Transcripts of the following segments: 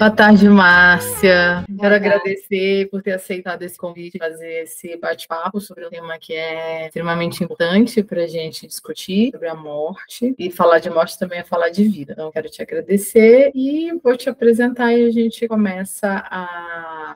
Boa tarde, Márcia. Quero agradecer por ter aceitado esse convite de fazer esse bate-papo sobre um tema que é extremamente importante para a gente discutir sobre a morte. E falar de morte também é falar de vida. Então, quero te agradecer e vou te apresentar e a gente começa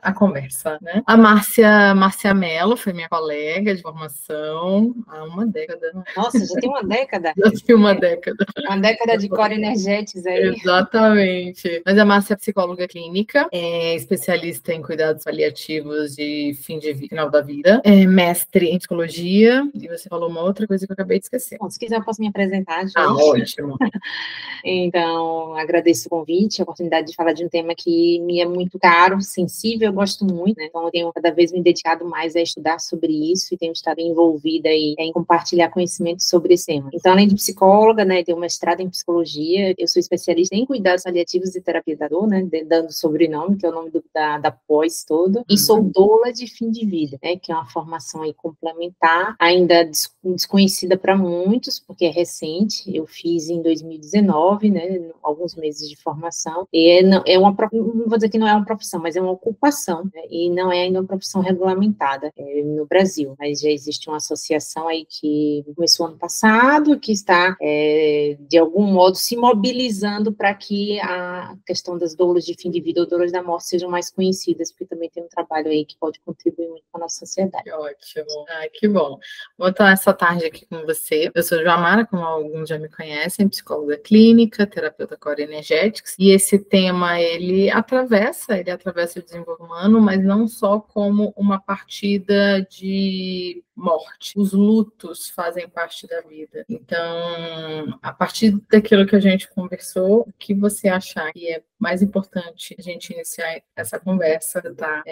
a conversa, né? A Márcia Mello foi minha colega de formação há uma década. Nossa, já tem uma década? Já tem uma década. Uma década de Core Energetics aí. Exatamente. Mas a Márcia é psicóloga clínica, é especialista em cuidados paliativos de final da vida, é mestre em psicologia, e você falou uma outra coisa que eu acabei de esquecer. Bom, se quiser eu posso me apresentar, gente. Ótimo. Então, agradeço o convite, a oportunidade de falar de um tema que me é muito caro, sensível, eu gosto muito, né? Então eu tenho cada vez me dedicado mais a estudar sobre isso e tenho estado envolvida aí em compartilhar conhecimento sobre esse tema. Então, além de psicóloga, né, tenho mestrado em psicologia, eu sou especialista em cuidados paliativos e terapia da dor, né, dando sobrenome, que é o nome da pós todo, e sou doula de fim de vida, né, que é uma formação aí complementar, ainda desconhecida para muitos, porque é recente, eu fiz em 2019, né, alguns meses de formação, e não vou dizer que não é uma profissão, mas é uma ocupação, né, e não é ainda uma profissão regulamentada no Brasil, mas já existe uma associação aí que começou ano passado, que está, de algum modo, se mobilizando para que a questão das doulas de fim de vida ou doulas da morte sejam mais conhecidas, porque também tem um trabalho aí que pode contribuir muito com a nossa sociedade. Que ótimo. Que bom. Vou estar essa tarde aqui com você. Eu sou Joamara, como alguns já me conhecem, psicóloga clínica, terapeuta Core Energetics, e esse tema, ele atravessa o desenvolvimento humano, mas não só como uma partida de morte. Os lutos fazem parte da vida. Então, a partir daquilo que a gente conversou, o que você achar que é mais importante a gente iniciar essa conversa, tá?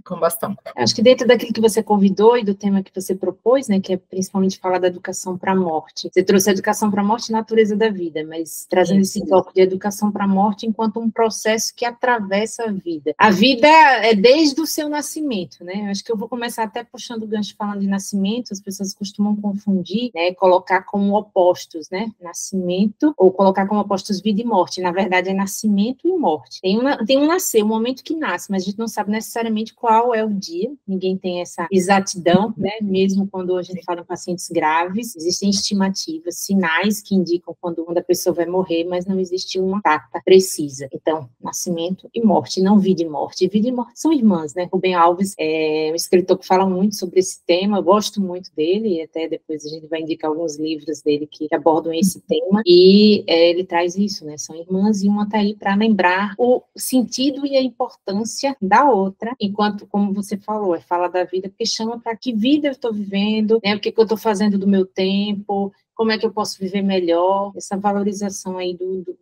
Com bastão. Acho que dentro daquilo que você convidou e do tema que você propôs, né, que é principalmente falar da educação para a morte. Você trouxe a educação para a morte e natureza da vida, mas trazendo esse foco de educação para a morte enquanto um processo que atravessa a vida. A vida é desde o seu nascimento, né? Acho que eu vou começar até puxando o gancho falando de nascimento, as pessoas costumam confundir, né, colocar como opostos, né, nascimento, ou colocar como opostos vida e morte. Na verdade, é nascimento e morte. Tem um nascer, um momento que nasce, mas a gente não sabe necessariamente qual é o dia, ninguém tem essa exatidão, né, mesmo quando a gente fala em pacientes graves, existem estimativas, sinais que indicam quando uma pessoa vai morrer, mas não existe uma data precisa. Então, nascimento e morte, não vida e morte. Vida e morte são irmãs, né? Rubem Alves é um escritor que fala muito sobre esse tema, eu gosto muito dele, e até depois a gente vai indicar alguns livros dele que abordam esse tema, e ele traz isso, né? São irmãs, e uma está aí para lembrar o sentido e a importância da outra, enquanto, como você falou, fala da vida, porque chama para que vida eu estou vivendo, né? O que eu estou fazendo do meu tempo, como é que eu posso viver melhor, essa valorização aí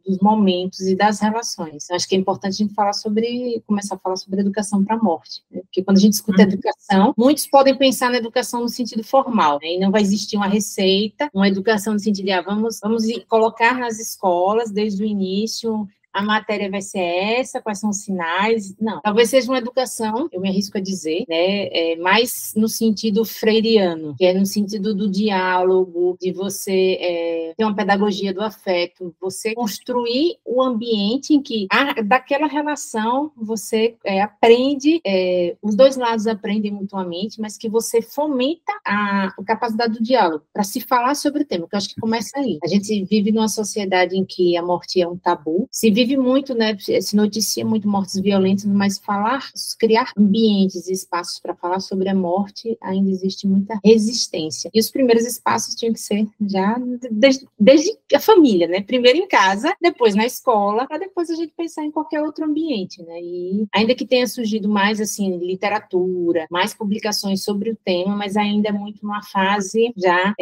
dos momentos e das relações. Eu acho que é importante a gente começar a falar sobre educação para a morte, né? Porque quando a gente escuta educação, muitos podem pensar na educação no sentido formal, né? E não vai existir uma receita, uma educação no sentido de vamos colocar nas escolas, desde o início, a matéria vai ser essa, quais são os sinais? Não, talvez seja uma educação, eu me arrisco a dizer, né, mais no sentido freiriano, que é no sentido do diálogo, de você ter uma pedagogia do afeto, você construir o ambiente em que, daquela relação, você aprende, os dois lados aprendem mutuamente, mas que você fomenta a capacidade do diálogo, para se falar sobre o tema, que eu acho que começa aí. A gente vive numa sociedade em que a morte é um tabu, se vive muito, né, se noticia muito mortes violentas, mas criar ambientes e espaços para falar sobre a morte, ainda existe muita resistência. E os primeiros espaços tinham que ser já desde a família, né? Primeiro em casa, depois na escola, para depois a gente pensar em qualquer outro ambiente, né? E ainda que tenha surgido mais, assim, literatura, mais publicações sobre o tema, mas ainda é muito uma fase já,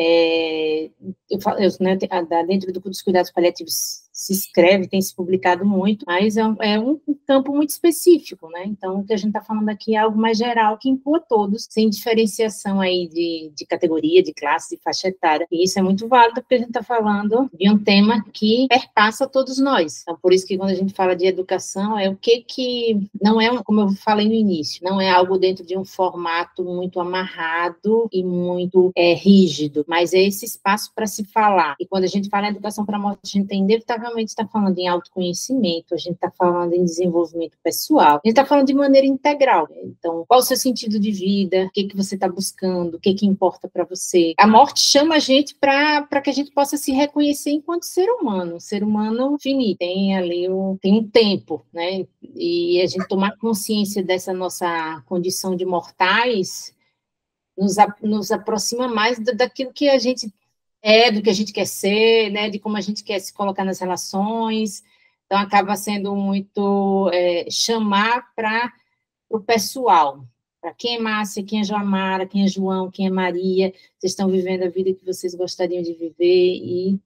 dentro dos cuidados paliativos se escreve, tem se publicado muito, mas é um campo muito específico, né? Então, o que a gente está falando aqui é algo mais geral, que inclua todos, sem diferenciação aí de categoria, de classe, de faixa etária. E isso é muito válido, porque a gente está falando de um tema que perpassa todos nós. Então, por isso que quando a gente fala de educação, é o que não é, como eu falei no início, não é algo dentro de um formato muito amarrado e muito rígido, mas é esse espaço para se falar. E quando a gente fala em educação para a morte, a gente tem inevitável realmente está falando em autoconhecimento, a gente está falando em desenvolvimento pessoal, a gente está falando de maneira integral. Então, qual o seu sentido de vida, o que você está buscando, o que importa para você. A morte chama a gente para que a gente possa se reconhecer enquanto ser humano. Ser humano finito, tem ali tem um tempo, né? E a gente tomar consciência dessa nossa condição de mortais nos aproxima mais daquilo que a gente do que a gente quer ser, né? De como a gente quer se colocar nas relações. Então, acaba sendo muito chamar para o pessoal. Para quem é Márcia, quem é Joamara, quem é João, quem é Maria, vocês estão vivendo a vida que vocês gostariam de viver,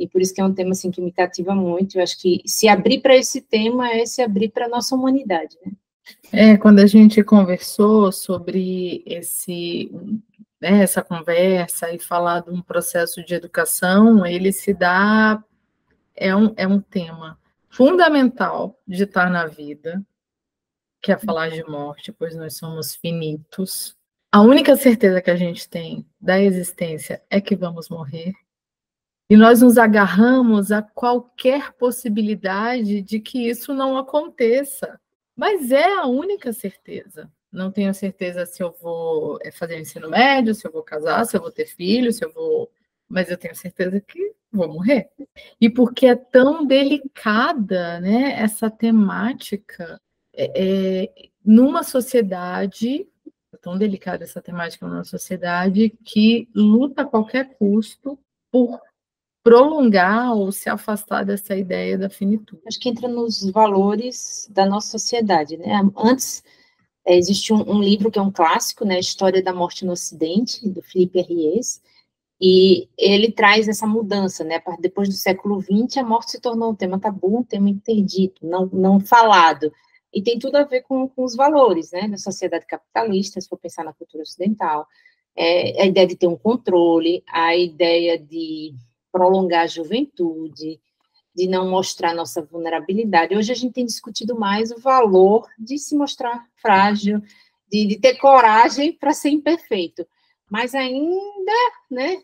e por isso que é um tema assim, que me cativa muito. Eu acho que se abrir para esse tema é se abrir para a nossa humanidade, né? Quando a gente conversou sobre essa conversa e falar de um processo de educação, ele se dá, é um tema fundamental de estar na vida, que é falar de morte, pois nós somos finitos. A única certeza que a gente tem da existência é que vamos morrer. E nós nos agarramos a qualquer possibilidade de que isso não aconteça. Mas é a única certeza. Não tenho certeza se eu vou fazer ensino médio, se eu vou casar, se eu vou ter filho, mas eu tenho certeza que vou morrer. E porque é tão delicada, né, essa temática, numa sociedade, tão delicada essa temática numa sociedade que luta a qualquer custo por prolongar ou se afastar dessa ideia da finitude. Acho que entra nos valores da nossa sociedade, né? Antes, existe um livro que é um clássico, né? História da Morte no Ocidente, do Philippe Herriès, e ele traz essa mudança, né? Depois do século XX, a morte se tornou um tema tabu, um tema interdito, não falado, e tem tudo a ver com os valores, né? Da sociedade capitalista, se for pensar na cultura ocidental, a ideia de ter um controle, a ideia de prolongar a juventude, de não mostrar nossa vulnerabilidade. Hoje a gente tem discutido mais o valor de se mostrar frágil, de ter coragem para ser imperfeito, mas ainda, né,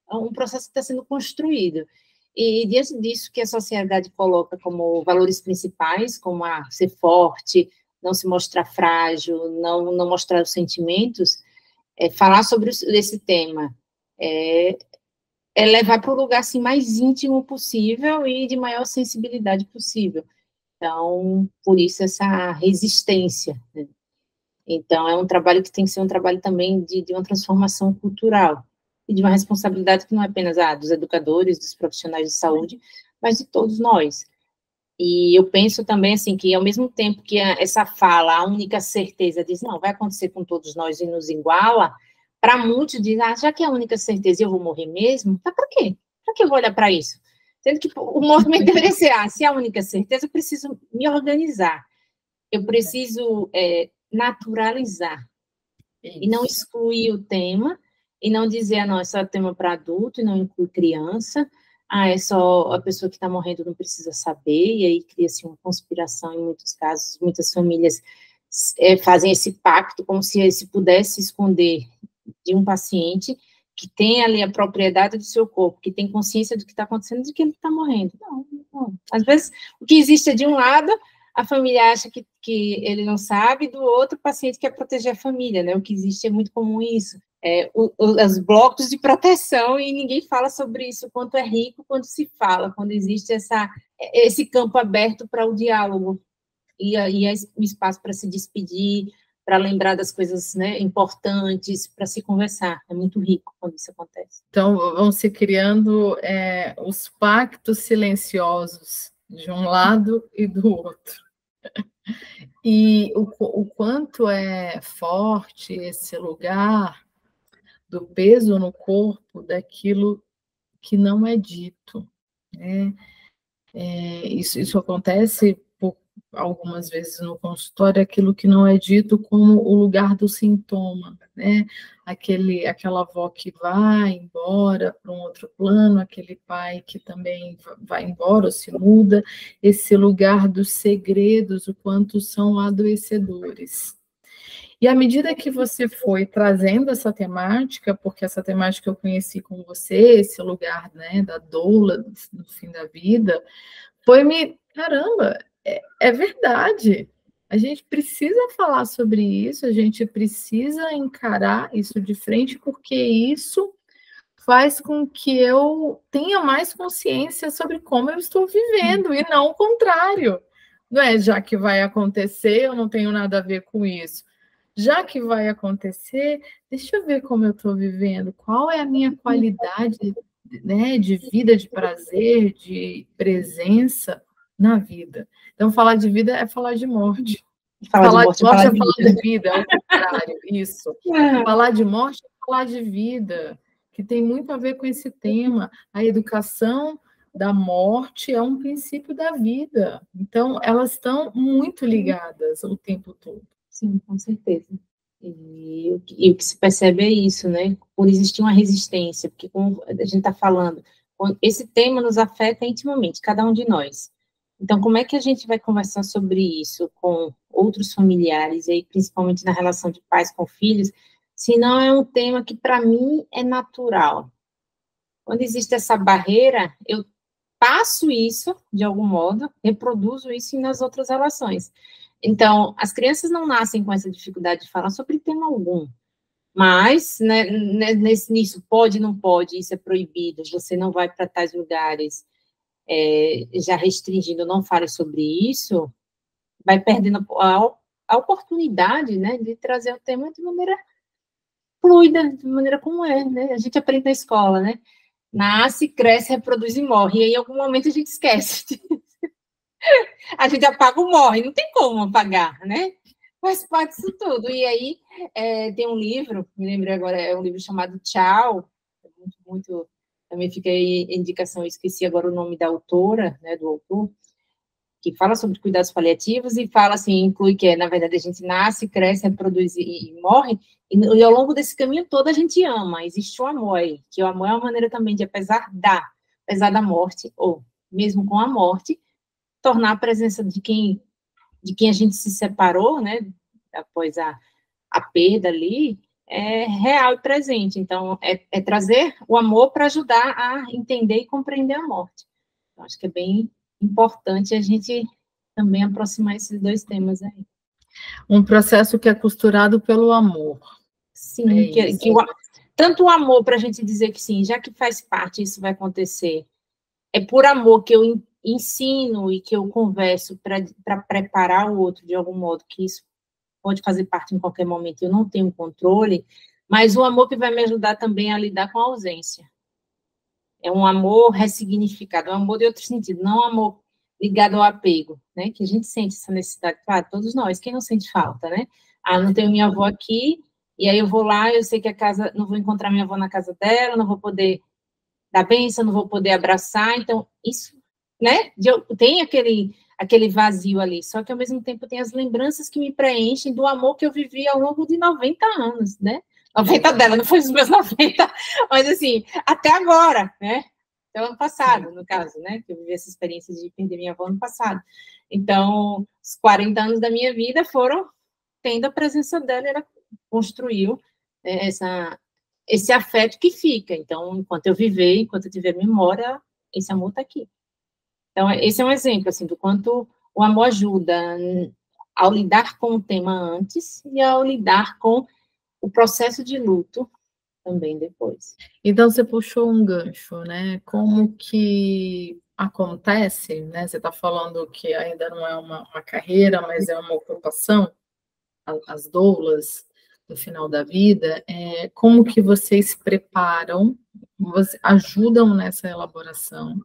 é um processo que está sendo construído. E diante disso que a sociedade coloca como valores principais, como ser forte, não se mostrar frágil, não mostrar os sentimentos, falar sobre esse tema levar para o lugar assim, mais íntimo possível e de maior sensibilidade possível. Então, por isso essa resistência, né? Então, é um trabalho que tem que ser um trabalho também de uma transformação cultural e de uma responsabilidade que não é apenas dos educadores, dos profissionais de saúde, mas de todos nós. E eu penso também, assim, que ao mesmo tempo que essa fala, a única certeza diz, não, vai acontecer com todos nós e nos iguala, para muitos diz, já que é a única certeza eu vou morrer mesmo, tá para quê? Para que eu vou olhar para isso? Sendo que o movimento deveria ser, se é a única certeza, eu preciso me organizar, eu preciso naturalizar, e não excluir o tema, e não dizer, não, é só tema para adulto, e não inclui criança, é só a pessoa que está morrendo não precisa saber, e aí cria-se uma conspiração em muitos casos, muitas famílias fazem esse pacto como se pudesse esconder de um paciente que tem ali a propriedade do seu corpo, que tem consciência do que está acontecendo, de que ele está morrendo. Não. Às vezes, o que existe é de um lado, a família acha que ele não sabe, do outro, o paciente quer proteger a família, né? O que existe é muito comum isso. Os blocos de proteção, e ninguém fala sobre isso, o quanto é rico quando se fala, quando existe esse campo aberto para o diálogo, e o espaço para se despedir, para lembrar das coisas, né, importantes, para se conversar. É muito rico quando isso acontece. Então, vão se criando os pactos silenciosos de um lado e do outro. E o quanto é forte esse lugar do peso no corpo daquilo que não é dito, né? Isso acontece algumas vezes no consultório, aquilo que não é dito como o lugar do sintoma, né? Aquela avó que vai embora para um outro plano, aquele pai que também vai embora ou se muda, esse lugar dos segredos, o quanto são adoecedores. E à medida que você foi trazendo essa temática, porque essa temática eu conheci com você, esse lugar, né, da doula no fim da vida, caramba, é verdade. A gente precisa falar sobre isso, a gente precisa encarar isso de frente, porque isso faz com que eu tenha mais consciência sobre como eu estou vivendo, e não o contrário. Não é, já que vai acontecer, eu não tenho nada a ver com isso. Já que vai acontecer, deixa eu ver como eu estou vivendo, qual é a minha qualidade, né, de vida, de prazer, de presença na vida. Então, falar de vida é falar de morte. Falar de morte é falar de vida, é o contrário, isso. Falar de morte é falar de vida, que tem muito a ver com esse tema. A educação da morte é um princípio da vida. Então, elas estão muito ligadas o tempo todo. Sim, com certeza. E o que se percebe é isso, né? Por existir uma resistência, porque como a gente está falando, esse tema nos afeta intimamente, cada um de nós. Então, como é que a gente vai conversar sobre isso com outros familiares, e aí, principalmente na relação de pais com filhos, se não é um tema que, para mim, é natural? Quando existe essa barreira, eu passo isso, de algum modo, reproduzo isso nas outras relações. Então, as crianças não nascem com essa dificuldade de falar sobre tema algum, mas, né, nisso, pode, não pode, isso é proibido, você não vai para tais lugares, já restringindo, não fale sobre isso, vai perdendo a oportunidade, né, de trazer o tema de maneira fluida, de maneira como é, né, a gente aprende na escola, né, nasce, cresce, reproduz e morre, e aí em algum momento a gente esquece, a gente apaga ou morre, não tem como apagar, né, faz parte disso tudo, e aí tem um livro, me lembrei agora, é um livro chamado Tchau, muito, também fica aí a indicação, eu esqueci agora o nome da autora, né, do autor, que fala sobre cuidados paliativos e fala assim, inclui que, na verdade, a gente nasce, cresce, reproduz e morre, e ao longo desse caminho todo a gente ama, existe o amor aí, que o amor é uma maneira também de, apesar da morte, ou mesmo com a morte, tornar a presença de quem a gente se separou, né, após a perda ali, real e presente. Então, é trazer o amor para ajudar a entender e compreender a morte. Então, acho que é bem importante a gente também aproximar esses dois temas aí. Um processo que é costurado pelo amor. Sim, tanto o amor para a gente dizer que sim, já que faz parte, isso vai acontecer, é por amor que eu ensino e que eu converso para preparar o outro de algum modo, que isso pode fazer parte em qualquer momento, eu não tenho controle, mas o amor que vai me ajudar também a lidar com a ausência. É um amor ressignificado, é um amor de outro sentido, não um amor ligado ao apego, né, que a gente sente essa necessidade, claro, todos nós, quem não sente falta, né? Ah, não tenho minha avó aqui, e aí eu vou lá, eu sei que a casa, não vou encontrar minha avó na casa dela, não vou poder dar bênção, não vou poder abraçar, então, isso, né, tem aquele vazio ali, só que ao mesmo tempo tem as lembranças que me preenchem do amor que eu vivi ao longo de 90 anos, né? 90 dela, não foi os meus 90, mas assim, até agora, né? Até o ano passado, no caso, né? Que eu vivi essa experiência de perder minha avó no passado. Então, os 40 anos da minha vida foram tendo a presença dela, ela construiu esse afeto que fica. Então, enquanto eu viver, enquanto eu tiver memória, esse amor está aqui. Então, esse é um exemplo, assim, do quanto o amor ajuda ao lidar com o tema antes e ao lidar com o processo de luto também depois. Então, você puxou um gancho, né? Como que acontece, né? Você está falando que ainda não é uma carreira, mas é uma ocupação, as doulas do final da vida, como que vocês preparam, ajudam nessa elaboração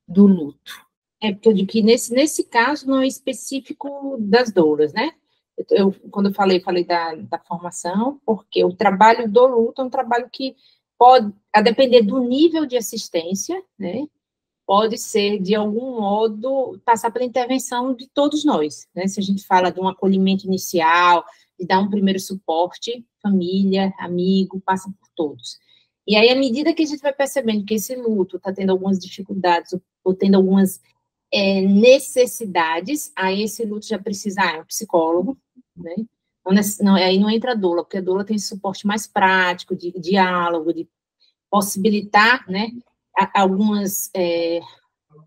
do luto? Porque eu digo que nesse caso não é específico das doulas, né? Quando eu falei da formação, porque o trabalho do luto é um trabalho que pode, a depender do nível de assistência, né? Pode ser, de algum modo, passar pela intervenção de todos nós, né? Se a gente fala de um acolhimento inicial, de dar um primeiro suporte, família, amigo, passa por todos. E aí, à medida que a gente vai percebendo que esse luto está tendo algumas dificuldades, ou tendo algumas necessidades, aí esse luto já precisa, um psicólogo, né? Aí não entra a doula, porque a doula tem esse suporte mais prático, de diálogo, de possibilitar, né, algumas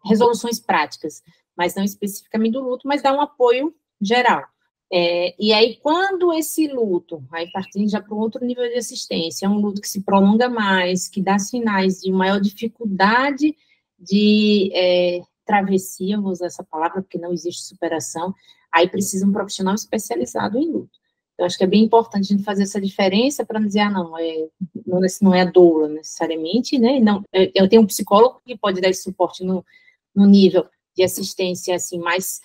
resoluções práticas, mas não especificamente do luto, mas dá um apoio geral. E aí, quando esse luto, aí partindo já para um outro nível de assistência, é um luto que se prolonga mais, que dá sinais de maior dificuldade de travessia, vou usar essa palavra, porque não existe superação, aí precisa um profissional especializado em luto. Eu acho que é bem importante a gente fazer essa diferença para não dizer, não é a doula necessariamente, né? Não, eu tenho um psicólogo que pode dar esse suporte no nível de assistência, assim, mais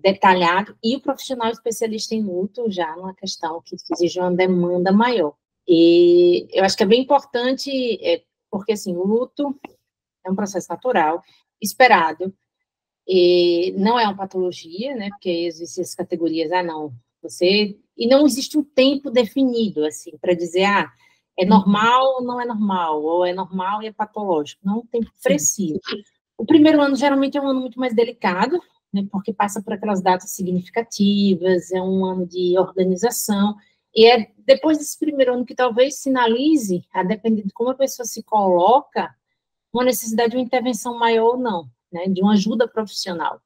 detalhado, e o profissional especialista em luto já numa questão que exige uma demanda maior. E eu acho que é bem importante, porque, assim, o luto é um processo natural, esperado, e não é uma patologia, né, porque existem as categorias, e não existe um tempo definido, assim, para dizer, é normal ou não é normal, ou é normal e é patológico, não é um tempo preciso. O primeiro ano, geralmente, é um ano muito mais delicado, né, porque passa por aquelas datas significativas, é um ano de organização, e é depois desse primeiro ano que talvez sinalize, a depender de como a pessoa se coloca, uma necessidade de uma intervenção maior ou não, né, de uma ajuda profissional.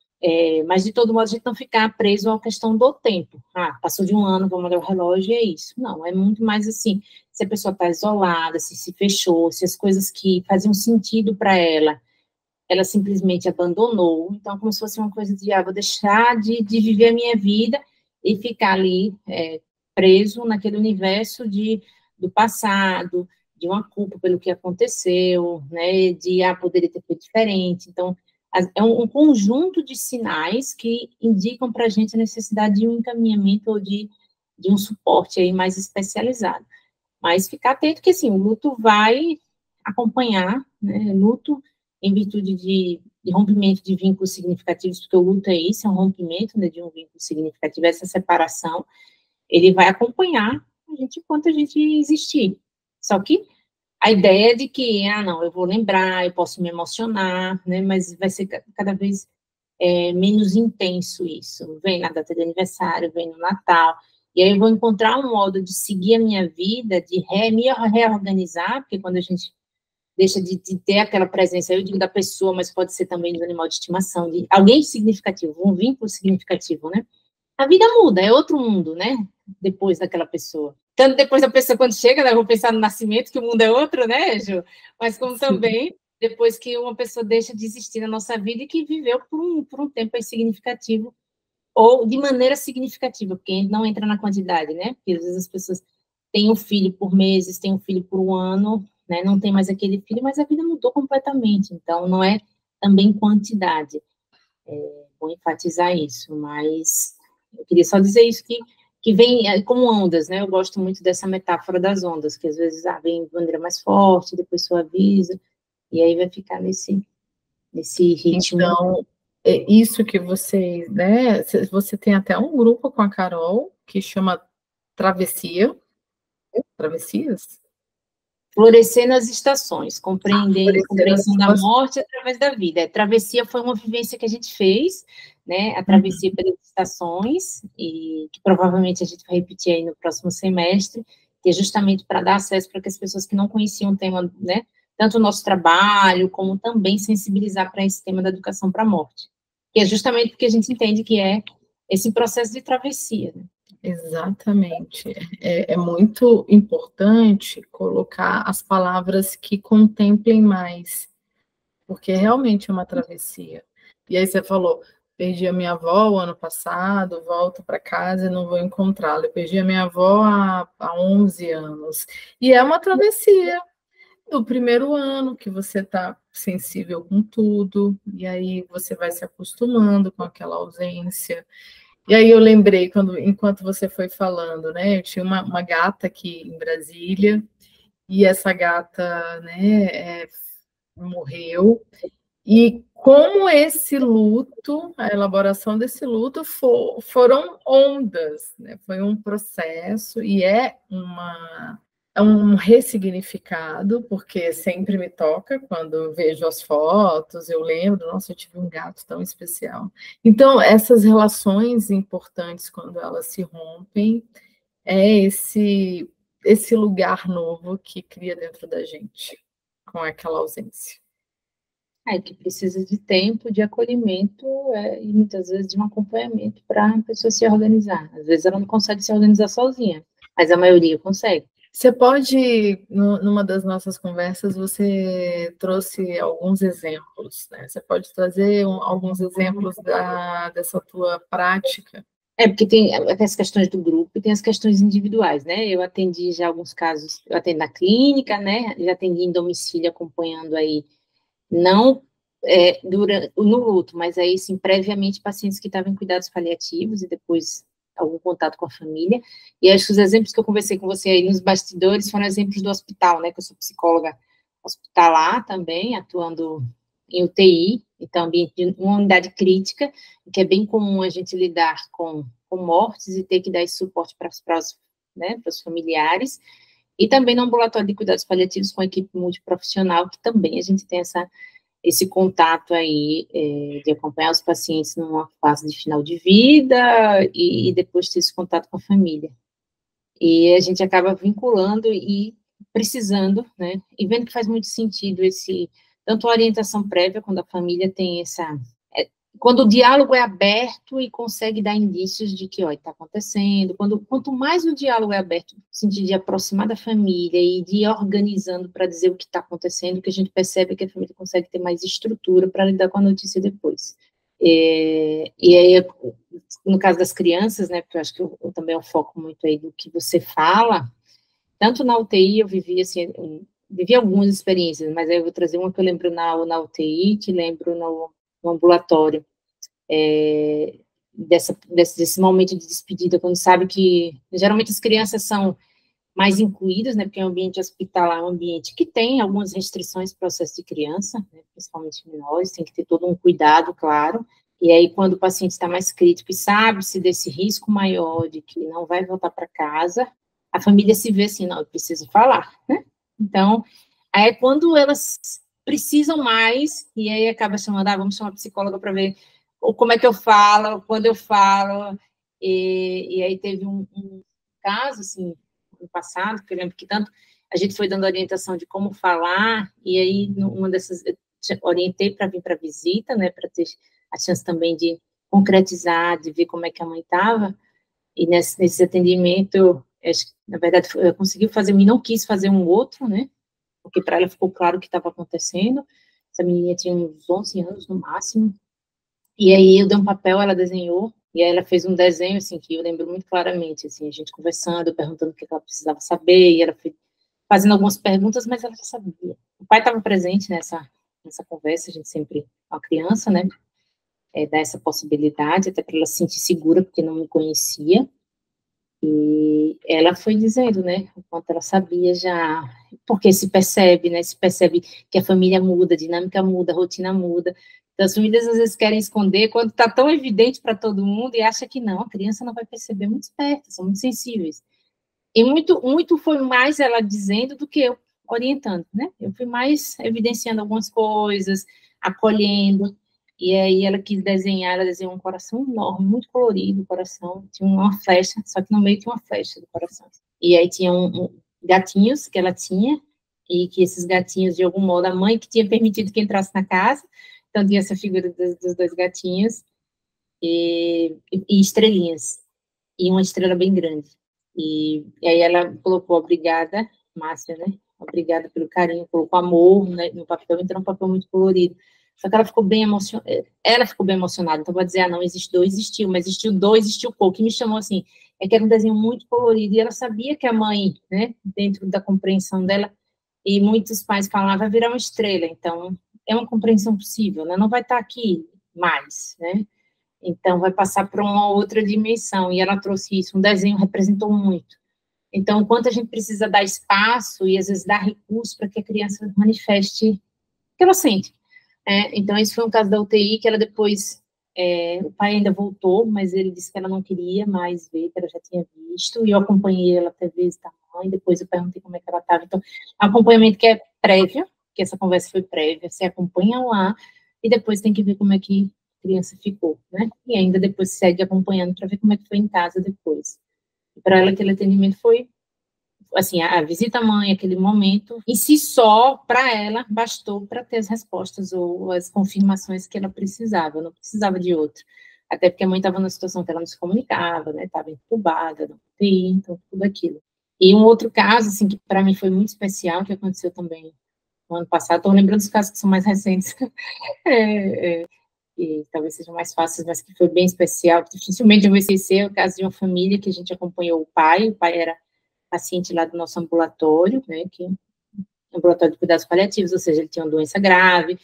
Mas, de todo modo, a gente não ficar preso à questão do tempo. Passou de um ano, vamos olhar o relógio e é isso. Não, é muito mais assim, se a pessoa está isolada, se fechou, se as coisas que faziam sentido para ela simplesmente abandonou. Então, como se fosse uma coisa de, vou deixar de viver a minha vida e ficar ali preso naquele universo do passado, de uma culpa pelo que aconteceu, né, de, poderia ter feito diferente. Então, é um conjunto de sinais que indicam para a gente a necessidade de um encaminhamento ou de um suporte aí mais especializado. Mas ficar atento que, assim, o luto vai acompanhar, né, luto em virtude de rompimento de vínculos significativos, porque o luto é isso, é um rompimento, né, de um vínculo significativo, essa separação, ele vai acompanhar a gente enquanto a gente existir. Só que a ideia de que, eu vou lembrar, eu posso me emocionar, né, mas vai ser cada vez menos intenso isso. Vem na data de aniversário, vem no Natal, e aí eu vou encontrar um modo de seguir a minha vida, de me reorganizar, porque quando a gente deixa de ter aquela presença, eu digo da pessoa, mas pode ser também do animal de estimação, de alguém significativo, um vínculo significativo, né? A vida muda, é outro mundo, né? Depois daquela pessoa. Tanto depois da pessoa, quando chega, né, eu vou pensar no nascimento, que o mundo é outro, né, Ju? Mas como também depois que uma pessoa deixa de existir na nossa vida e que viveu por um tempo aí significativo, ou de maneira significativa, porque não entra na quantidade, né? Porque às vezes as pessoas têm um filho por meses, têm um filho por um ano, né? Não tem mais aquele filho, mas a vida mudou completamente, então não é também quantidade. Vou enfatizar isso, mas eu queria só dizer isso, que vem como ondas, né? Eu gosto muito dessa metáfora das ondas, que às vezes vem de maneira mais forte, depois suaviza, e aí vai ficar nesse ritmo. Então, isso que vocês, né? Você tem até um grupo com a Carol que chama Travessias? Florescer nas estações, compreensão da morte através da vida. Travessia foi uma vivência que a gente fez, né? A travessia pelas estações, e que provavelmente a gente vai repetir aí no próximo semestre, que é justamente para dar acesso para que as pessoas que não conheciam o tema, né? Tanto o nosso trabalho, como também sensibilizar para esse tema da educação para a morte. Que é justamente porque a gente entende que é esse processo de travessia, né? Exatamente. É muito importante colocar as palavras que contemplem mais, porque realmente é uma travessia. E aí você falou, perdi a minha avó o ano passado, volto para casa e não vou encontrá-la. Eu perdi a minha avó há 11 anos. E é uma travessia. No primeiro ano que você está sensível com tudo, e aí você vai se acostumando com aquela ausência. E aí eu lembrei, enquanto você foi falando, né? Eu tinha uma gata aqui em Brasília, e essa gata, né, morreu. E como esse luto, a elaboração desse luto foram ondas, né? Foi um processo, e é um ressignificado, porque sempre me toca quando vejo as fotos, eu lembro, nossa, eu tive um gato tão especial. Então, essas relações importantes, quando elas se rompem, é esse lugar novo que cria dentro da gente, com aquela ausência. Que precisa de tempo, de acolhimento e muitas vezes de um acompanhamento para a pessoa se organizar. Às vezes ela não consegue se organizar sozinha, mas a maioria consegue. Você pode, numa das nossas conversas, você trouxe alguns exemplos, né? Você pode trazer alguns exemplos dessa tua prática? Porque tem as questões do grupo e tem as questões individuais, né? Eu atendi já alguns casos, eu atendo na clínica, né? Já atendi em domicílio acompanhando aí, não no luto, mas aí, sim, previamente, pacientes que estavam em cuidados paliativos e depois algum contato com a família. E acho que os exemplos que eu conversei com você aí nos bastidores foram exemplos do hospital, né? Que eu sou psicóloga hospitalar também, atuando em UTI, então, ambiente de uma unidade crítica, que é bem comum a gente lidar com mortes e ter que dar esse suporte para os familiares, e também no ambulatório de cuidados paliativos com a equipe multiprofissional, que também a gente tem esse contato aí de acompanhar os pacientes numa fase de final de vida e depois ter esse contato com a família. E a gente acaba vinculando e precisando, né, e vendo que faz muito sentido tanto a orientação prévia, quando a família tem quando o diálogo é aberto e consegue dar indícios de que, está acontecendo, quanto mais o diálogo é aberto, no sentido de aproximar da família e de ir organizando para dizer o que está acontecendo, que a gente percebe que a família consegue ter mais estrutura para lidar com a notícia depois. E aí, no caso das crianças, né, porque eu acho que eu também eu foco muito aí do que você fala, tanto na UTI eu vivi, assim, vivi algumas experiências, mas aí eu vou trazer uma que eu lembro na UTI, que lembro no ambulatório, desse momento de despedida, quando sabe que, geralmente as crianças são mais incluídas, né, porque o ambiente hospitalar é um ambiente que tem algumas restrições para o processo de criança, né, principalmente menores, tem que ter todo um cuidado, claro, e aí quando o paciente está mais crítico e sabe-se desse risco maior de que não vai voltar para casa, a família se vê assim, não, eu preciso falar, né, então, aí é quando elas precisam mais, e aí acaba chamando, vamos chamar a psicóloga para ver como é que eu falo, quando eu falo, e aí teve um caso, assim, no passado, que eu lembro que tanto a gente foi dando orientação de como falar, e aí uma dessas, eu orientei para vir para visita, né, para ter a chance também de concretizar, de ver como é que a mãe estava, e nesse atendimento, na verdade, eu consegui fazer, e não quis fazer um outro, né, porque para ela ficou claro o que estava acontecendo. Essa menina tinha uns 11 anos no máximo, e aí eu dei um papel, ela desenhou, e aí ela fez um desenho, assim, que eu lembro muito claramente, assim, a gente conversando, perguntando o que ela precisava saber, e ela foi fazendo algumas perguntas, mas ela já sabia. O pai estava presente nessa conversa, a gente sempre, a criança, né, dá essa possibilidade, até para ela se sentir segura, porque não me conhecia, e ela foi dizendo, né, o quanto ela sabia já, porque se percebe, né, se percebe que a família muda, a dinâmica muda, a rotina muda. Então, as famílias às vezes querem esconder quando está tão evidente para todo mundo e acha que não, a criança não vai perceber, muito esperta, são muito sensíveis. E muito foi mais ela dizendo do que eu orientando, né? Eu fui mais evidenciando algumas coisas, acolhendo. E aí ela quis desenhar, ela desenhou um coração enorme, muito colorido o coração, tinha uma flecha, só que no meio tinha uma flecha do coração. E aí tinha gatinhos que ela tinha, e que esses gatinhos, de algum modo, a mãe que tinha permitido que entrasse na casa, então tinha essa figura dos dois gatinhos, e estrelinhas, e uma estrela bem grande. E aí ela colocou obrigada, Márcia, né? Obrigada pelo carinho, colocou amor, né, no papel, então é um papel muito colorido. Só que ela ficou bem emocionada, então vai dizer, não, existe dois, existiu, mas existiu dois, existiu pouco, que me chamou assim, que era um desenho muito colorido, e ela sabia que a mãe, né, dentro da compreensão dela, e muitos pais falavam, vai virar uma estrela, então é uma compreensão possível, né, não vai estar aqui mais, né, então vai passar para uma outra dimensão, e ela trouxe isso, um desenho representou muito. Então, o quanto a gente precisa dar espaço e, às vezes, dar recurso para que a criança manifeste o que ela sente. Então, esse foi um caso da UTI, que ela depois, o pai ainda voltou, mas ele disse que ela não queria mais ver, que ela já tinha visto, e eu acompanhei ela até visitar a mãe, depois eu perguntei como é que ela estava. Então, é um acompanhamento que é prévio, que essa conversa foi prévia, você acompanha lá, e depois tem que ver como é que a criança ficou, né? E ainda depois segue acompanhando para ver como é que foi em casa depois. E para ela, aquele atendimento foi, assim, a visita à mãe, aquele momento, em si só, para ela, bastou para ter as respostas ou as confirmações que ela precisava, não precisava de outro. Até porque a mãe estava numa situação que ela não se comunicava, né? Estava entubada, não UTI, então tudo aquilo. E um outro caso, assim, que para mim foi muito especial, que aconteceu também no ano passado, estou lembrando dos casos que são mais recentes, que talvez sejam mais fáceis, mas que foi bem especial, que dificilmente eu vou esquecer, é o caso de uma família que a gente acompanhou o pai era paciente lá do nosso ambulatório, né, que é um ambulatório de cuidados paliativos, ou seja, ele tinha uma doença grave,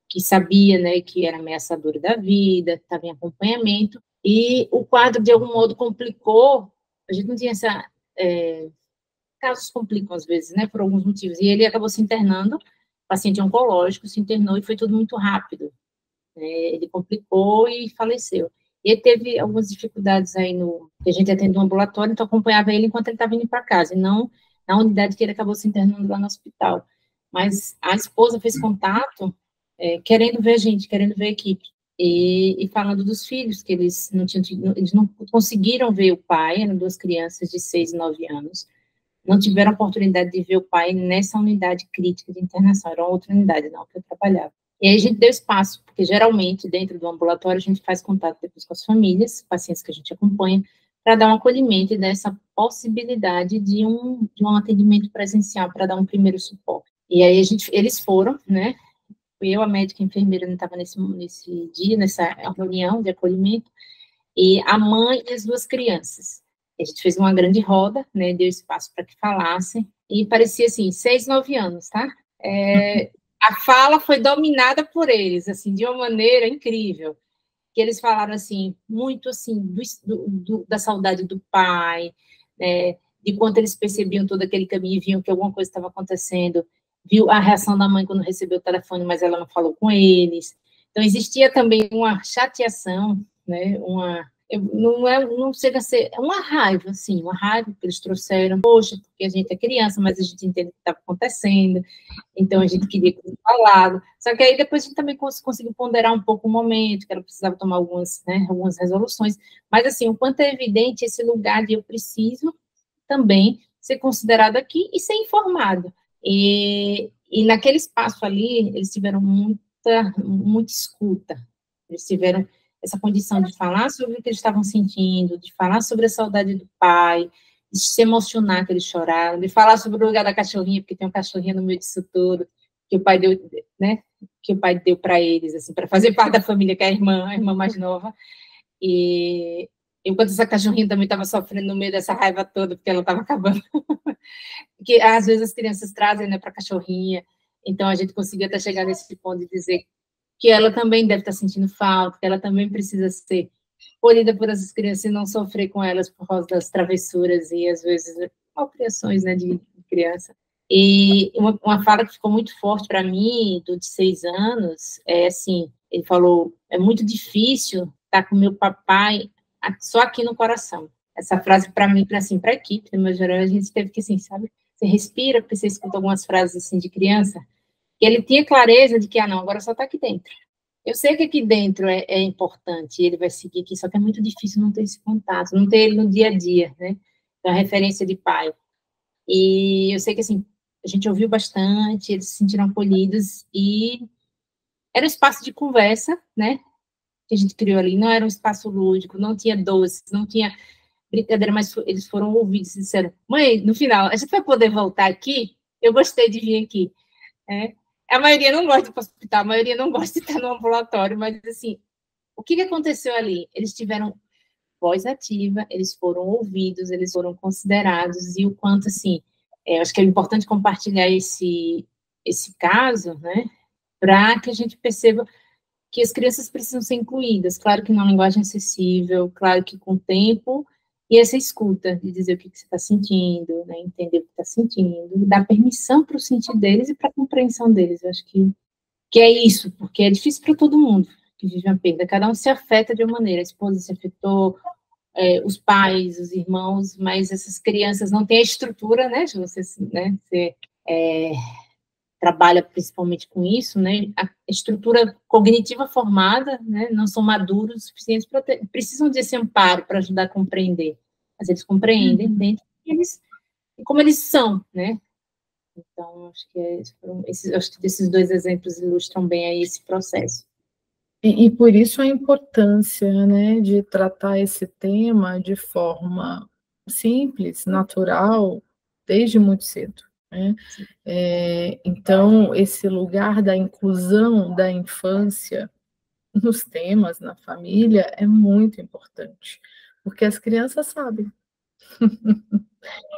que sabia, né, que era ameaçadora da vida, estava em acompanhamento, e o quadro, de algum modo, complicou, a gente não tinha essa... casos complicam às vezes, né, por alguns motivos, e ele acabou se internando, paciente oncológico, se internou, e foi tudo muito rápido, né, ele complicou e faleceu. E ele teve algumas dificuldades aí que a gente atende no ambulatório, então acompanhava ele enquanto ele estava indo para casa, e não na unidade que ele acabou se internando lá no hospital. Mas a esposa fez contato, querendo ver a gente, querendo ver a equipe, e falando dos filhos, que eles não conseguiram ver o pai, eram duas crianças de 6 e 9 anos, não tiveram a oportunidade de ver o pai nessa unidade crítica de internação, era uma outra unidade, não, que eu trabalhava. E aí a gente deu espaço, porque geralmente, dentro do ambulatório, a gente faz contato depois com as famílias, pacientes que a gente acompanha, para dar um acolhimento e dessa possibilidade de um atendimento presencial, para dar um primeiro suporte. E aí eles foram, né, eu, a médica, a enfermeira, não estava nesse dia, nessa reunião de acolhimento, e a mãe e as duas crianças. A gente fez uma grande roda, né, deu espaço para que falassem, e parecia assim, 6, 9 anos, tá? A fala foi dominada por eles, assim, de uma maneira incrível, que eles falaram, assim, muito, assim, da saudade do pai, né, de quanto eles percebiam todo aquele caminho, viam que alguma coisa estava acontecendo, viu a reação da mãe quando recebeu o telefone, mas ela não falou com eles. Então, existia também uma chateação, né, não chega a ser, é uma raiva, assim, uma raiva que eles trouxeram, poxa, porque a gente é criança, mas a gente entende o que estava acontecendo, então a gente queria que fosse falado, só que aí depois a gente também conseguiu ponderar um pouco o momento, que ela precisava tomar algumas resoluções, mas assim, o quanto é evidente esse lugar de eu preciso também ser considerado aqui e ser informado, e naquele espaço ali, eles tiveram muita escuta, eles tiveram essa condição de falar sobre o que eles estavam sentindo, de falar sobre a saudade do pai, de se emocionar que eles choraram, de falar sobre o lugar da cachorrinha, porque tem uma cachorrinha no meio disso tudo, que o pai deu, né, que o pai deu para eles, assim, para fazer parte da família, que é a irmã mais nova, e enquanto essa cachorrinha também estava sofrendo no meio dessa raiva toda, porque ela estava acabando, que às vezes as crianças trazem, né, para a cachorrinha, então a gente conseguiu até chegar nesse ponto de dizer que ela também deve estar sentindo falta, que ela também precisa ser polida por essas crianças e não sofrer com elas por causa das travessuras e, às vezes, malcriações, né, de criança. E uma fala que ficou muito forte para mim, do de 6 anos, é assim, ele falou, é muito difícil estar com meu papai só aqui no coração. Essa frase, para mim, assim, para a equipe, no meu geral, a gente teve que, assim, sabe, você respira, porque você escuta algumas frases, assim, de criança, e ele tinha clareza de que, não, agora só está aqui dentro. Eu sei que aqui dentro é importante, ele vai seguir aqui, só que é muito difícil não ter esse contato, não ter ele no dia a dia, né? Então, a referência de pai. E eu sei que, assim, a gente ouviu bastante, eles se sentiram acolhidos, e era um espaço de conversa, né? Que a gente criou ali, não era um espaço lúdico, não tinha doces, não tinha brincadeira, mas eles foram ouvidos e disseram, mãe, no final, a gente vai poder voltar aqui? Eu gostei de vir aqui. A maioria não gosta de ir para o hospital, a maioria não gosta de estar no ambulatório, mas, assim, o que aconteceu ali? Eles tiveram voz ativa, eles foram ouvidos, eles foram considerados, e o quanto, assim, acho que é importante compartilhar esse caso, né, para que a gente perceba que as crianças precisam ser incluídas, claro que numa linguagem acessível, claro que com tempo, e essa escuta, de dizer o que você está sentindo, né, entender o que está sentindo, dar permissão para o sentir deles e para a compreensão deles. Eu acho que é isso, porque é difícil para todo mundo que vive uma perda, cada um se afeta de uma maneira, a esposa se afetou, os pais, os irmãos, mas essas crianças não têm a estrutura, né? Você trabalha principalmente com isso, né? A estrutura cognitiva formada, né? Não são maduros o suficiente para precisam desse amparo para ajudar a compreender. Mas eles compreendem dentro como eles são, né? Então, acho que acho que esses dois exemplos ilustram bem aí esse processo. E por isso a importância, né, de tratar esse tema de forma simples, natural, desde muito cedo, né? Então, esse lugar da inclusão da infância nos temas, na família, é muito importante, porque as crianças sabem.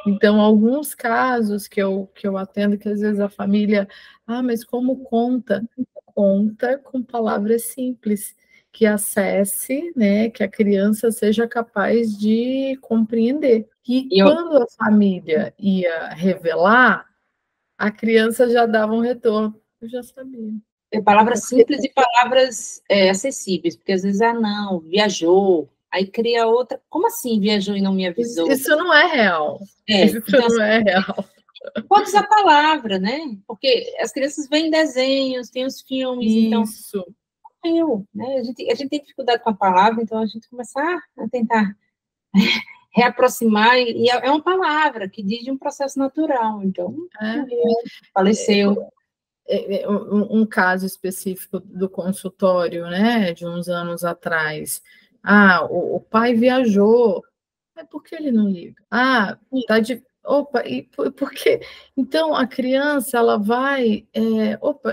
Então, alguns casos que eu atendo, que às vezes a família, mas como conta? Conta com palavras simples, que acesse, né, que a criança seja capaz de compreender. E quando a família ia revelar, a criança já dava um retorno. Eu já sabia. Palavras simples e palavras acessíveis, porque às vezes, não, viajou, aí cria outra, como assim viajou e não me avisou? Isso não é real. Isso então, não é real. Pode usar a palavra, né? Porque as crianças veem desenhos, tem os filmes, isso. Então, né? A gente tem dificuldade com a palavra, então a gente começa a tentar reaproximar, e é uma palavra que diz de um processo natural, então, faleceu. Um caso específico do consultório, né, de uns anos atrás. O pai viajou, mas por que ele não liga? Tá de... Opa, e por quê? Então, a criança, ela vai...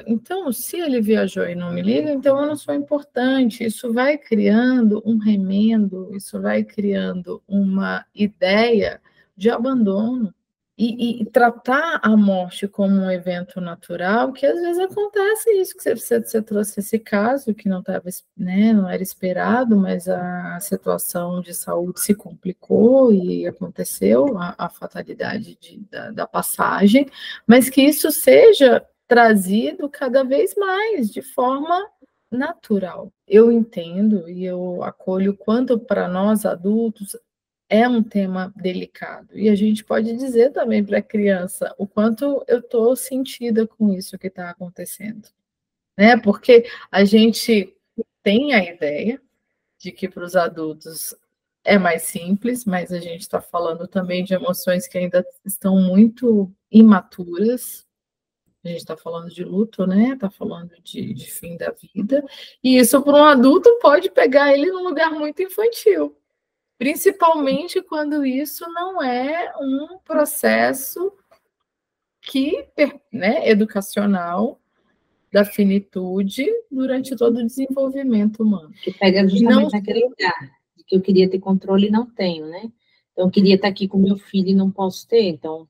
então, se ele viajou e não me liga, então eu não sou importante. Isso vai criando um remendo, isso vai criando uma ideia de abandono. E tratar a morte como um evento natural, que às vezes acontece isso, que você trouxe esse caso, que não estava, né, não era esperado, mas a situação de saúde se complicou e aconteceu a fatalidade da passagem, mas que isso seja trazido cada vez mais, de forma natural. Eu entendo e eu acolho quanto para nós adultos é um tema delicado. E a gente pode dizer também para a criança o quanto eu estou sentida com isso que está acontecendo. Né? Porque a gente tem a ideia de que para os adultos é mais simples, mas a gente está falando também de emoções que ainda estão muito imaturas. A gente está falando de luto, né? Está falando de fim da vida. E isso, para um adulto, pode pegar ele num lugar muito infantil. Principalmente quando isso não é um processo né, educacional da finitude durante todo o desenvolvimento humano. Que pega justamente naquele lugar, de que eu queria ter controle e não tenho, né? Então, eu queria estar aqui com meu filho e não posso ter. Então,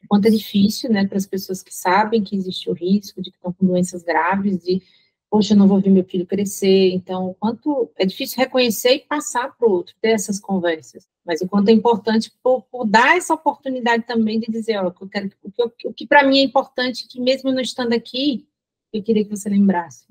quanto é difícil, né, para as pessoas que sabem que existe o risco, de que estão com doenças graves, de poxa, eu não vou ver meu filho crescer, então, o quanto é difícil reconhecer e passar para o outro, ter essas conversas, mas o quanto é importante por dar essa oportunidade também de dizer, o que para mim é importante, que mesmo eu não estando aqui, eu queria que você lembrasse.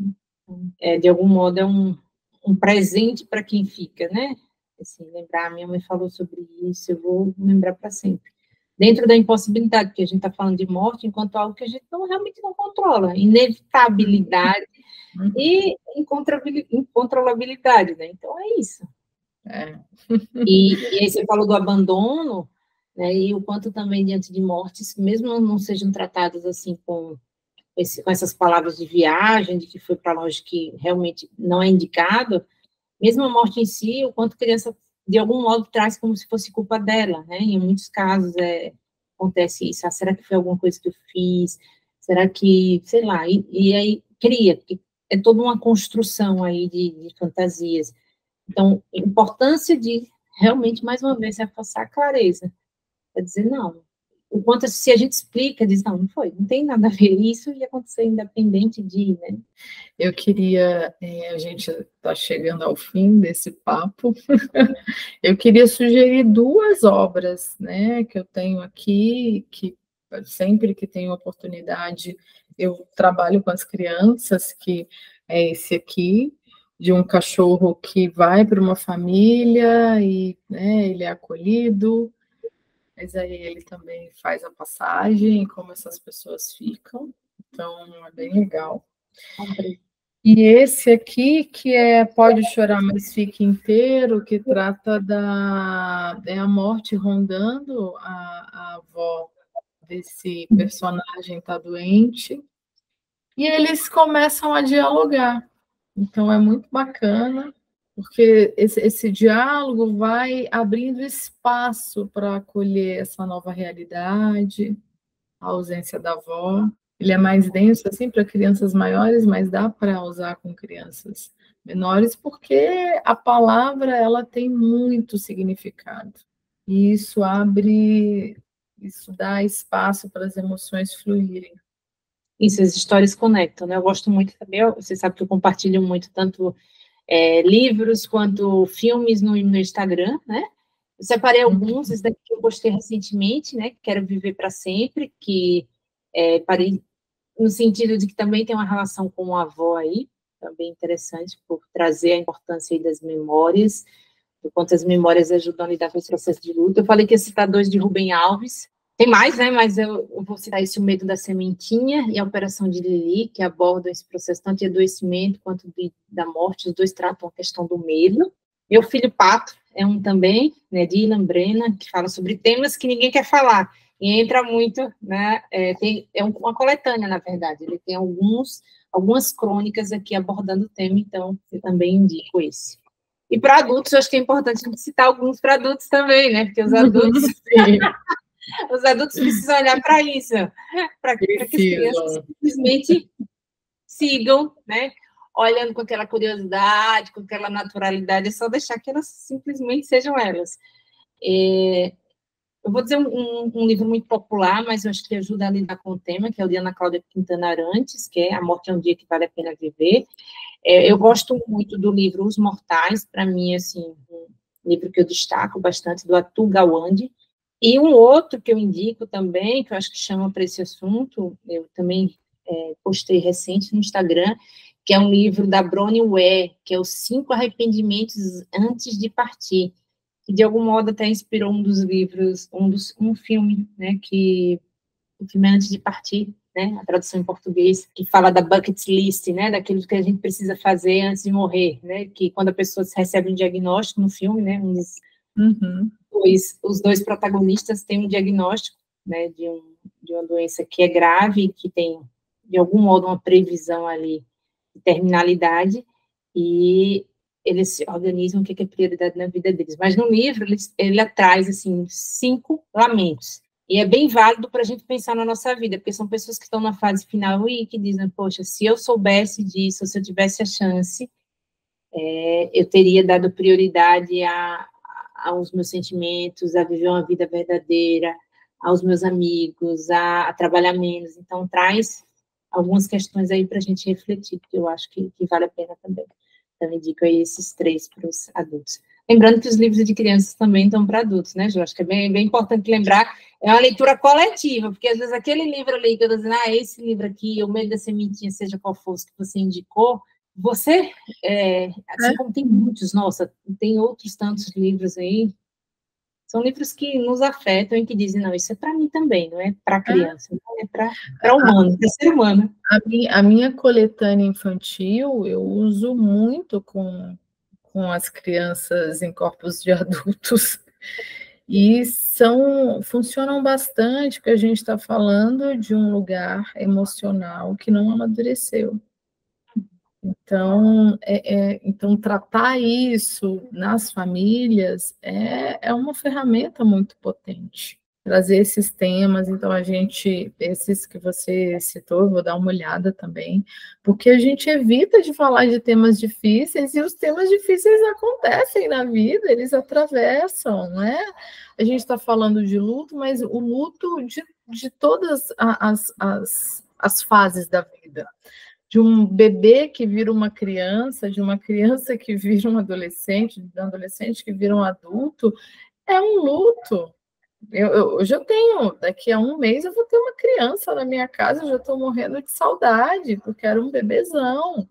Né? De algum modo, é um presente para quem fica, né? Assim, lembrar, minha mãe falou sobre isso, eu vou lembrar para sempre. Dentro da impossibilidade, porque a gente está falando de morte enquanto algo que a gente realmente não controla, inevitabilidade, e incontrolabilidade, né? Então, é isso. E aí você falou do abandono, né? E o quanto também, diante de mortes, mesmo não sejam tratadas assim com essas palavras de viagem, de que foi para longe, que realmente não é indicado, mesmo a morte em si, o quanto a criança, de algum modo, traz como se fosse culpa dela, né? Em muitos casos acontece isso. Será que foi alguma coisa que eu fiz? Será que, sei lá, e aí cria, porque é toda uma construção aí de fantasias. Então, a importância de, realmente, mais uma vez, reforçar a clareza. É dizer, não. O quanto, se a gente explica, diz, não foi, não tem nada a ver, isso ia acontecer independente de, né? Eu queria, a gente está chegando ao fim desse papo, eu queria sugerir 2 obras, né, que eu tenho aqui, que sempre que tenho oportunidade, eu trabalho com as crianças, que é esse aqui, de um cachorro que vai para uma família e, né, ele é acolhido, mas aí ele também faz a passagem, como essas pessoas ficam, então é bem legal. E esse aqui, que é Pode Chorar, Mas Fique Inteiro, que trata a morte rondando a avó desse personagem tá doente, e eles começam a dialogar. Então é muito bacana, porque esse diálogo vai abrindo espaço para acolher essa nova realidade, a ausência da avó. Ele é mais denso assim para crianças maiores, mas dá para usar com crianças menores, porque a palavra ela tem muito significado. E isso dá espaço para as emoções fluírem. Isso, as histórias conectam, né? Eu gosto muito também, você sabe que eu compartilho muito tanto livros quanto filmes no Instagram, né? Eu separei alguns, esse daqui que eu postei recentemente, né? Quero Viver para Sempre, que parei no sentido de que também tem uma relação com a avó aí, também interessante, por trazer a importância aí das memórias, do quanto as memórias ajudam a lidar com esse processo de luto. Eu falei que ia citar 2 de Rubem Alves, tem mais, né, mas eu vou citar esse O Medo da Sementinha e a Operação de Lili, que abordam esse processo tanto de adoecimento quanto da morte, os dois tratam a questão do medo. Meu Filho Pato é um também, né, de Ilan Brennan, que fala sobre temas que ninguém quer falar, e entra muito, né, uma coletânea, na verdade, ele tem algumas crônicas aqui abordando o tema, então eu também indico esse. E para adultos, eu acho que é importante citar alguns para adultos também, né, porque os adultos... Os adultos precisam olhar para isso, para que as crianças simplesmente sigam, né, olhando com aquela curiosidade, com aquela naturalidade, é só deixar que elas simplesmente sejam elas. Eu vou dizer um livro muito popular, mas eu acho que ajuda a lidar com o tema, que é o de Ana Cláudia Quintana Arantes, que é A Morte é um Dia que Vale a Pena Viver. Eu gosto muito do livro Os Mortais, para mim, assim, um livro que eu destaco bastante, do Atul Gawande. E um outro que eu indico também, que eu acho que chama para esse assunto, eu também postei recente no Instagram, que é um livro da Bronnie Ware, que é Os 5 Arrependimentos Antes de Partir, que de algum modo até inspirou um dos livros, um filme, né, o filme é Antes de Partir, né, a tradução em português, que fala da bucket list, né, daquilo que a gente precisa fazer antes de morrer, né, que quando a pessoa recebe um diagnóstico no filme, né, os dois protagonistas têm um diagnóstico, né, de uma doença que é grave, que tem, de algum modo, uma previsão ali de terminalidade, e eles se organizam o que é prioridade na vida deles. Mas no livro, ele traz, assim, 5 lamentos. E é bem válido para a gente pensar na nossa vida, porque são pessoas que estão na fase final e que dizem, poxa, se eu soubesse disso, se eu tivesse a chance, eu teria dado prioridade aos meus sentimentos, a viver uma vida verdadeira, aos meus amigos, a trabalhar menos. Então, traz algumas questões aí para a gente refletir, que eu acho que vale a pena também. Então, eu indico aí esses 3 para os adultos. Lembrando que os livros de crianças também estão para adultos, né, Ju? Acho que é bem importante lembrar, é uma leitura coletiva, porque às vezes aquele livro ali, que eu estou dizendo, esse livro aqui, O Medo da Sementinha, seja qual for que você indicou, você, assim como tem muitos, nossa, tem outros tantos livros aí, são livros que nos afetam e que dizem, não, isso é para mim também, não é para criança, não é para humano, para ser humano. A minha coletânea infantil eu uso muito com as crianças em corpos de adultos, e funcionam bastante, porque a gente está falando de um lugar emocional que não amadureceu. Então, tratar isso nas famílias é uma ferramenta muito potente. Trazer esses temas, então esses que você citou, eu vou dar uma olhada também, porque a gente evita de falar de temas difíceis, e os temas difíceis acontecem na vida, eles atravessam, né? A gente está falando de luto, mas o luto de todas as fases da vida. De um bebê que vira uma criança, de uma criança que vira um adolescente, de um adolescente que vira um adulto, é um luto. Eu já tenho, daqui a um mês eu vou ter uma criança na minha casa, eu já estou morrendo de saudade, porque era um bebezão.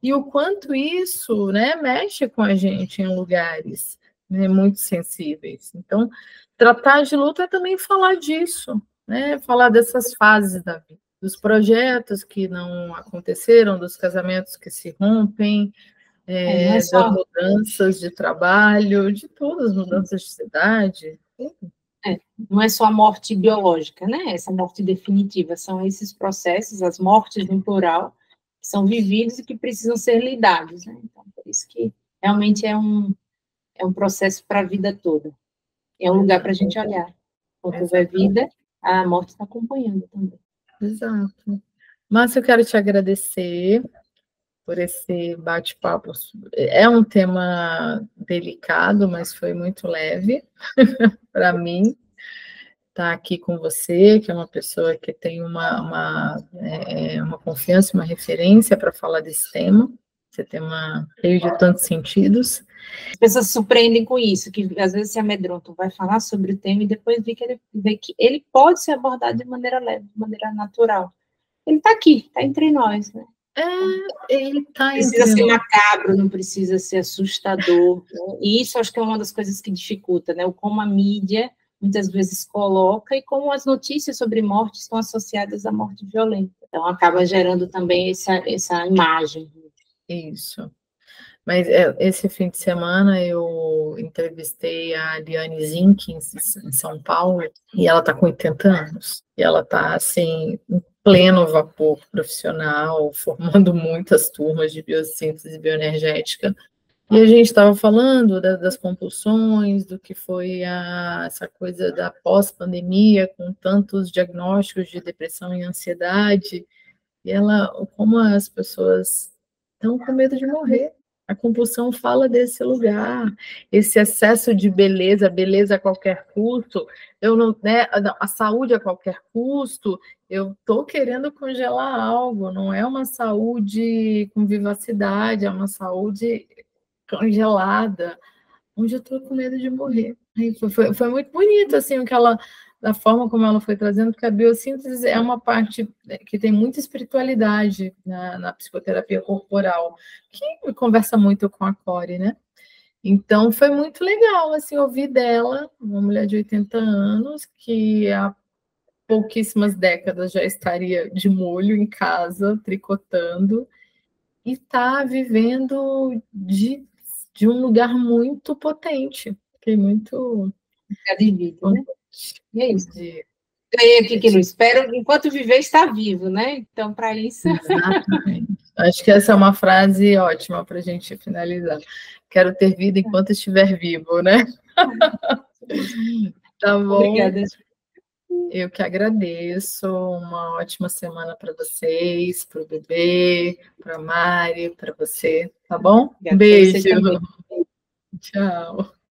e o quanto isso, né, mexe com a gente em lugares, né, muito sensíveis. Então, tratar de luto é também falar disso, né, falar dessas fases da vida, dos projetos que não aconteceram, dos casamentos que se rompem, Não é das só, mudanças de trabalho, de todas as mudanças de cidade. não é só a morte biológica, né? Essa morte definitiva, são esses processos, as mortes no plural, que são vividos e que precisam ser lidados, né? Então, por isso que realmente é um processo para a vida toda. É um lugar para a gente olhar. Quando houver vida, a morte está acompanhando também. Exato. Márcia, eu quero te agradecer por esse bate-papo. É um tema delicado, mas foi muito leve para mim estar aqui com você, que é uma pessoa que tem uma confiança, uma referência para falar desse tema. Esse tema cheio de tantos sentidos. As pessoas se surpreendem com isso, que às vezes se amedrontam, vai falar sobre o tema e depois vê que ele pode ser abordado de maneira leve, de maneira natural. Ele está aqui, está entre nós, né? Ele está entre nós. Precisa ser macabro, não precisa ser assustador. Né? E isso acho que é uma das coisas que dificulta, né? O como a mídia muitas vezes coloca e como as notícias sobre morte estão associadas à morte violenta. Então acaba gerando também essa imagem. Isso. Mas esse fim de semana eu entrevistei a Liane Zink em São Paulo, e ela está com 80 anos. E ela está, assim, em pleno vapor profissional, formando muitas turmas de biossíntese bioenergética. E a gente estava falando das compulsões, do que foi essa coisa da pós-pandemia, com tantos diagnósticos de depressão e ansiedade, e como as pessoas estão com medo de morrer. A compulsão fala desse lugar, esse excesso de beleza a qualquer custo, eu não, né, a saúde a qualquer custo, eu estou querendo congelar algo, não é uma saúde com vivacidade, é uma saúde congelada, onde eu estou com medo de morrer. Foi muito bonito, assim, da forma como ela foi trazendo, porque a biossíntese é uma parte que tem muita espiritualidade na psicoterapia corporal, que conversa muito com a Core, né? Então, foi muito legal, assim, ouvir dela, uma mulher de 80 anos, que há pouquíssimas décadas já estaria de molho em casa, tricotando, e está vivendo de um lugar muito potente. Fiquei muito... de vida, né? E é isso. Ganhei aqui que não espero, enquanto viver está vivo, né? Então, para isso... Exatamente. Acho que essa é uma frase ótima para a gente finalizar. Quero ter vida enquanto estiver vivo, né? Tá bom? Obrigada. Eu que agradeço. Uma ótima semana para vocês, para o bebê, para a Mari, para você, tá bom? Obrigada. Beijo. Tchau.